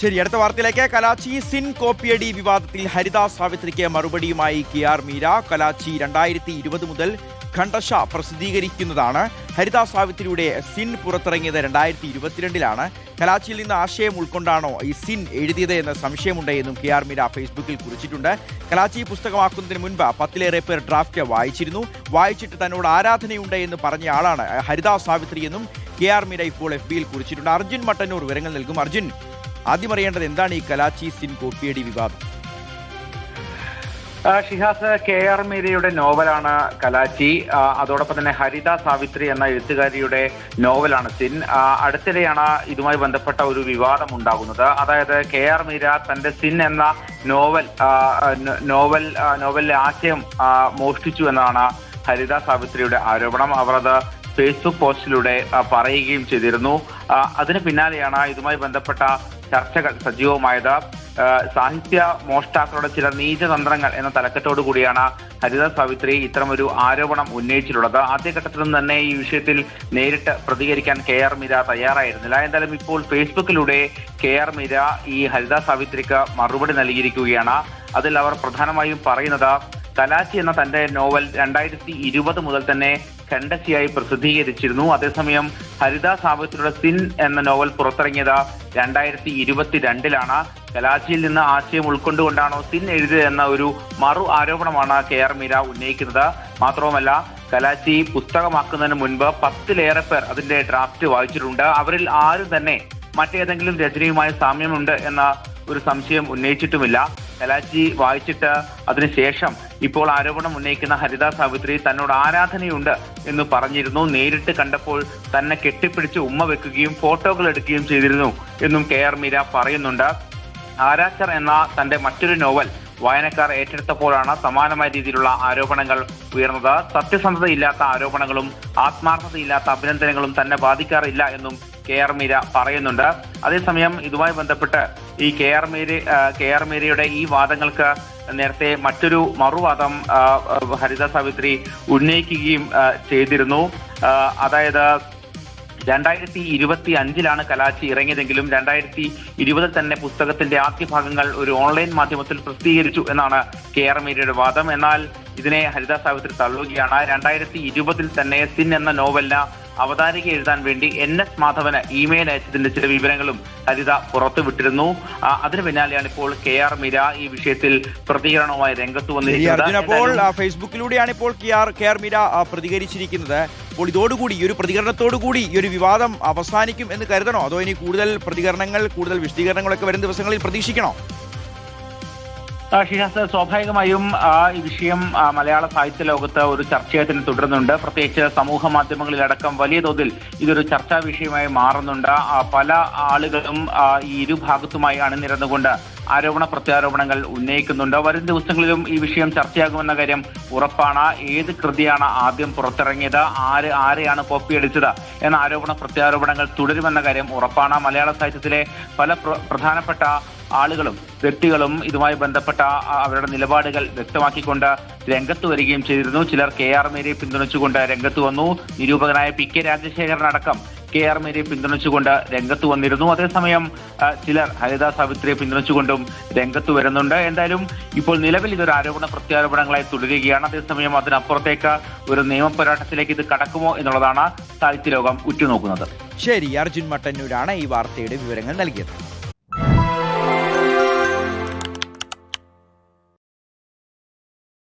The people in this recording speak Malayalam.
ശരി, അടുത്ത വാർത്തയിലേക്ക്. കലാച്ചി സിൻ കോപ്പിയടി വിവാദത്തിൽ ഹരിദാസ് സാവിത്രിക്ക് മറുപടിയുമായി KR മീര. കലാച്ചി 2020 മുതൽ ഖണ്ഡശ പ്രസിദ്ധീകരിക്കുന്നതാണ്. ഹരിദാസ് സാവിത്രിയുടെ സിൻ പുറത്തിറങ്ങിയത് 2022-ലാണ്. കലാച്ചിയിൽ നിന്ന് ആശയം ഉൾക്കൊണ്ടാണോ ഈ സിൻ എഴുതിയത് എന്ന സംശയമുണ്ട് എന്നും KR മീര ഫേസ്ബുക്കിൽ കുറിച്ചിട്ടുണ്ട്. കലാച്ചി പുസ്തകമാക്കുന്നതിന് മുൻപ് 10ലേറെ പേർ ഡ്രാഫ്റ്റ് വായിച്ചിരുന്നു. വായിച്ചിട്ട് തന്നോട് ആരാധനയുണ്ട് എന്ന് പറഞ്ഞ ആളാണ് ഹരിദാസ് സാവിത്രി എന്നും KR മീര ഇപ്പോൾ FBയിൽ കുറിച്ചിട്ടുണ്ട്. അർജുൻ മട്ടന്നൂർ വിവരങ്ങൾ നൽകും. അർജുൻ, ആദ്യം അറിയേണ്ടത് എന്താണ് ഈ കലാച്ചി സിൻ കോപ്പിയടി വിവാദം? ഷിഹാസ്, KR മീരയുടെ നോവലാണ് കലാച്ചി. അതോടൊപ്പം തന്നെ ഹരിദാസ് സാവിത്രി എന്ന എഴുത്തുകാരിയുടെ നോവലാണ് സിൻ. അടുത്തിടെയാണ് ഇതുമായി ബന്ധപ്പെട്ട ഒരു വിവാദം ഉണ്ടാകുന്നത്. അതായത് KR മീര തന്റെ സിൻ എന്ന നോവലിലെ ആശയം മോഷ്ടിച്ചു എന്നാണ് ഹരിദാസ് സാവിത്രിയുടെ ആരോപണം. അവർ അത് ഫേസ്ബുക്ക് പോസ്റ്റിലൂടെ പറയുകയും ചെയ്തിരുന്നു. അതിന് പിന്നാലെയാണ് ഇതുമായി ബന്ധപ്പെട്ട ചർച്ചകൾ സജീവമായത്. സാഹിത്യ മോഷ്ടാക്കളുടെ ചില നീചതന്ത്രങ്ങൾ എന്ന തലക്കെട്ടോടു കൂടിയാണ് ഹരിദാസ് സാവിത്രി ഇത്തരമൊരു ആരോപണം ഉന്നയിച്ചിട്ടുള്ളത്. ആദ്യഘട്ടത്തിൽ നിന്ന് തന്നെ ഈ വിഷയത്തിൽ നേരിട്ട് പ്രതികരിക്കാൻ KR മീര തയ്യാറായിരുന്നില്ല. എന്തായാലും ഇപ്പോൾ ഫേസ്ബുക്കിലൂടെ KR മീര ഈ ഹരിദാസ് സാവിത്രിക്ക് മറുപടി നൽകിയിരിക്കുകയാണ്. അതിൽ അവർ പ്രധാനമായും പറയുന്നത് കലാച്ചി എന്ന തന്റെ നോവൽ 2020 മുതൽ തന്നെ ഖണ്ഡശിയായി പ്രസിദ്ധീകരിച്ചിരുന്നു. അതേസമയം ഹരിദാസ് സാവിത്രിയുടെ സിൻ എന്ന നോവൽ പുറത്തിറങ്ങിയത് 2022-ലാണ്. കലാച്ചിയിൽ നിന്ന് ആശയം ഉൾക്കൊണ്ടുകൊണ്ടാണോ സിൻ എഴുതിയത് എന്ന ഒരു മറു ആരോപണമാണ് KR മീര ഉന്നയിക്കുന്നത്. മാത്രവുമല്ല, കലാച്ചി പുസ്തകമാക്കുന്നതിന് മുൻപ് 10ലേറെ പേർ അതിന്റെ ഡ്രാഫ്റ്റ് വായിച്ചിട്ടുണ്ട്. അവരിൽ ആരും തന്നെ മറ്റേതെങ്കിലും രചനയുമായി സാമ്യമുണ്ട് എന്ന ഒരു സംശയം ഉന്നയിച്ചിട്ടുമില്ല. കലാച്ചി വായിച്ചിട്ട് അതിനുശേഷം ഇപ്പോൾ ആരോപണം ഉന്നയിക്കുന്ന ഹരിദാസ് സാവിത്രി തന്നോട് ആരാധനയുണ്ട് എന്ന് പറഞ്ഞിരുന്നു. നേരിട്ട് കണ്ടപ്പോൾ തന്നെ കെട്ടിപ്പിടിച്ച് ഉമ്മ വെക്കുകയും ഫോട്ടോകൾ എടുക്കുകയും ചെയ്തിരുന്നു എന്നും KR മീര പറയുന്നുണ്ട്. ആരാച്ചർ എന്ന തന്റെ മറ്റൊരു നോവൽ വായനക്കാർ ഏറ്റെടുത്തപ്പോഴാണ് സമാനമായ രീതിയിലുള്ള ആരോപണങ്ങൾ ഉയർന്നത്. സത്യസന്ധതയില്ലാത്ത ആരോപണങ്ങളും ആത്മാർത്ഥതയില്ലാത്ത അഭിനന്ദനങ്ങളും തന്നെ ബാധിക്കാറില്ല എന്നും KR മീര പറയുന്നുണ്ട്. അതേസമയം ഇതുമായി ബന്ധപ്പെട്ട് ഈ KR മീരയുടെ ഈ വാദങ്ങൾക്ക് നേരത്തെ മറ്റൊരു മറുവാദം ഹരിദാസ് സാവിത്രി ഉന്നയിക്കുകയും ചെയ്തിരുന്നു. അതായത് 2025-ലാണ് കലാച്ചി ഇറങ്ങിയതെങ്കിലും 2020 തന്നെ പുസ്തകത്തിന്റെ ആദ്യ ഭാഗങ്ങൾ ഒരു ഓൺലൈൻ മാധ്യമത്തിൽ പ്രസിദ്ധീകരിച്ചു എന്നാണ് KR മീരയുടെ വാദം. എന്നാൽ ഇതിനെ ഹരിദാസ് സാവിത്രി തള്ളുകയാണ്. 2020 തന്നെ സിൻ എന്ന നോവലിന് അവതാരിക എഴുതാൻ വേണ്ടി NS മാധവന് ഇമെയിൽ അയച്ചതിന്റെ ചില വിവരങ്ങളും ഹരിത പുറത്തുവിട്ടിരുന്നു. അതിന് പിന്നാലെയാണ് ഇപ്പോൾ KR മീര ഈ വിഷയത്തിൽ പ്രതികരണവുമായി രംഗത്ത് വന്നിരിക്കുന്നത്. അപ്പോൾ ഫേസ്ബുക്കിലൂടെയാണ് ഇപ്പോൾ KR മീര പ്രതികരിച്ചിരിക്കുന്നത്. അപ്പോൾ ഇതോടുകൂടി ഈ ഒരു പ്രതികരണത്തോടുകൂടി ഈ ഒരു വിവാദം അവസാനിക്കും എന്ന് കരുതണോ, അതോ ഇനി കൂടുതൽ പ്രതികരണങ്ങൾ, കൂടുതൽ വിശദീകരണങ്ങളൊക്കെ വരും ദിവസങ്ങളിൽ പ്രതീക്ഷിക്കണോ? ഷിഹാസ്, സ്വാഭാവികമായും ഈ വിഷയം മലയാള സാഹിത്യ ലോകത്ത് ഒരു ചർച്ചയായി തുടരുന്നുണ്ട്. പ്രത്യേകിച്ച് സമൂഹ മാധ്യമങ്ങളിലടക്കം വലിയ തോതിൽ ഇതൊരു ചർച്ചാ വിഷയമായി മാറുന്നുണ്ട്. പല ആളുകളും ഈ ഇരുഭാഗത്തുമായി അണിനിരന്നുകൊണ്ട് ആരോപണ പ്രത്യാരോപണങ്ങൾ ഉന്നയിക്കുന്നുണ്ട്. വരും ദിവസങ്ങളിലും ഈ വിഷയം ചർച്ചയാകുമെന്ന കാര്യം ഉറപ്പാണ്. ഏത് കൃതിയാണ് ആദ്യം പുറത്തിറങ്ങിയത്, ആരെയാണ് കോപ്പിയടിച്ചത് എന്ന ആരോപണ പ്രത്യാരോപണങ്ങൾ തുടരുമെന്ന കാര്യം ഉറപ്പാണ്. മലയാള സാഹിത്യത്തിലെ പല പ്രധാനപ്പെട്ട ആളുകളും വ്യക്തികളും ഇതുമായി ബന്ധപ്പെട്ട അവരുടെ നിലപാടുകൾ വ്യക്തമാക്കിക്കൊണ്ട് രംഗത്ത് വരികയും ചെയ്തിരുന്നു. ചിലർ KR മീരയെ പിന്തുണച്ചുകൊണ്ട് രംഗത്ത് വന്നു. നിരൂപകനായ PK രാജശേഖരനടക്കം KR മീരയെ പിന്തുണച്ചുകൊണ്ട് രംഗത്ത് വന്നിരുന്നു. അതേസമയം ചിലർ ഹരിദാസ് സാവിത്രിയെ പിന്തുണച്ചുകൊണ്ടും രംഗത്ത് വരുന്നുണ്ട്. എന്തായാലും ഇപ്പോൾ നിലവിൽ ഇതൊരു ആരോപണ പ്രത്യാരോപണങ്ങളായി തുടരുകയാണ്. അതേസമയം അതിനപ്പുറത്തേക്ക് ഒരു നിയമപോരാട്ടത്തിലേക്ക് ഇത് കടക്കുമോ എന്നുള്ളതാണ് സാഹിത്യലോകം ഉറ്റുനോക്കുന്നത്. ശരി, അർജുൻ മട്ടന്നൂരാണ് ഈ വാർത്തയുടെ വിവരങ്ങൾ നൽകിയത്.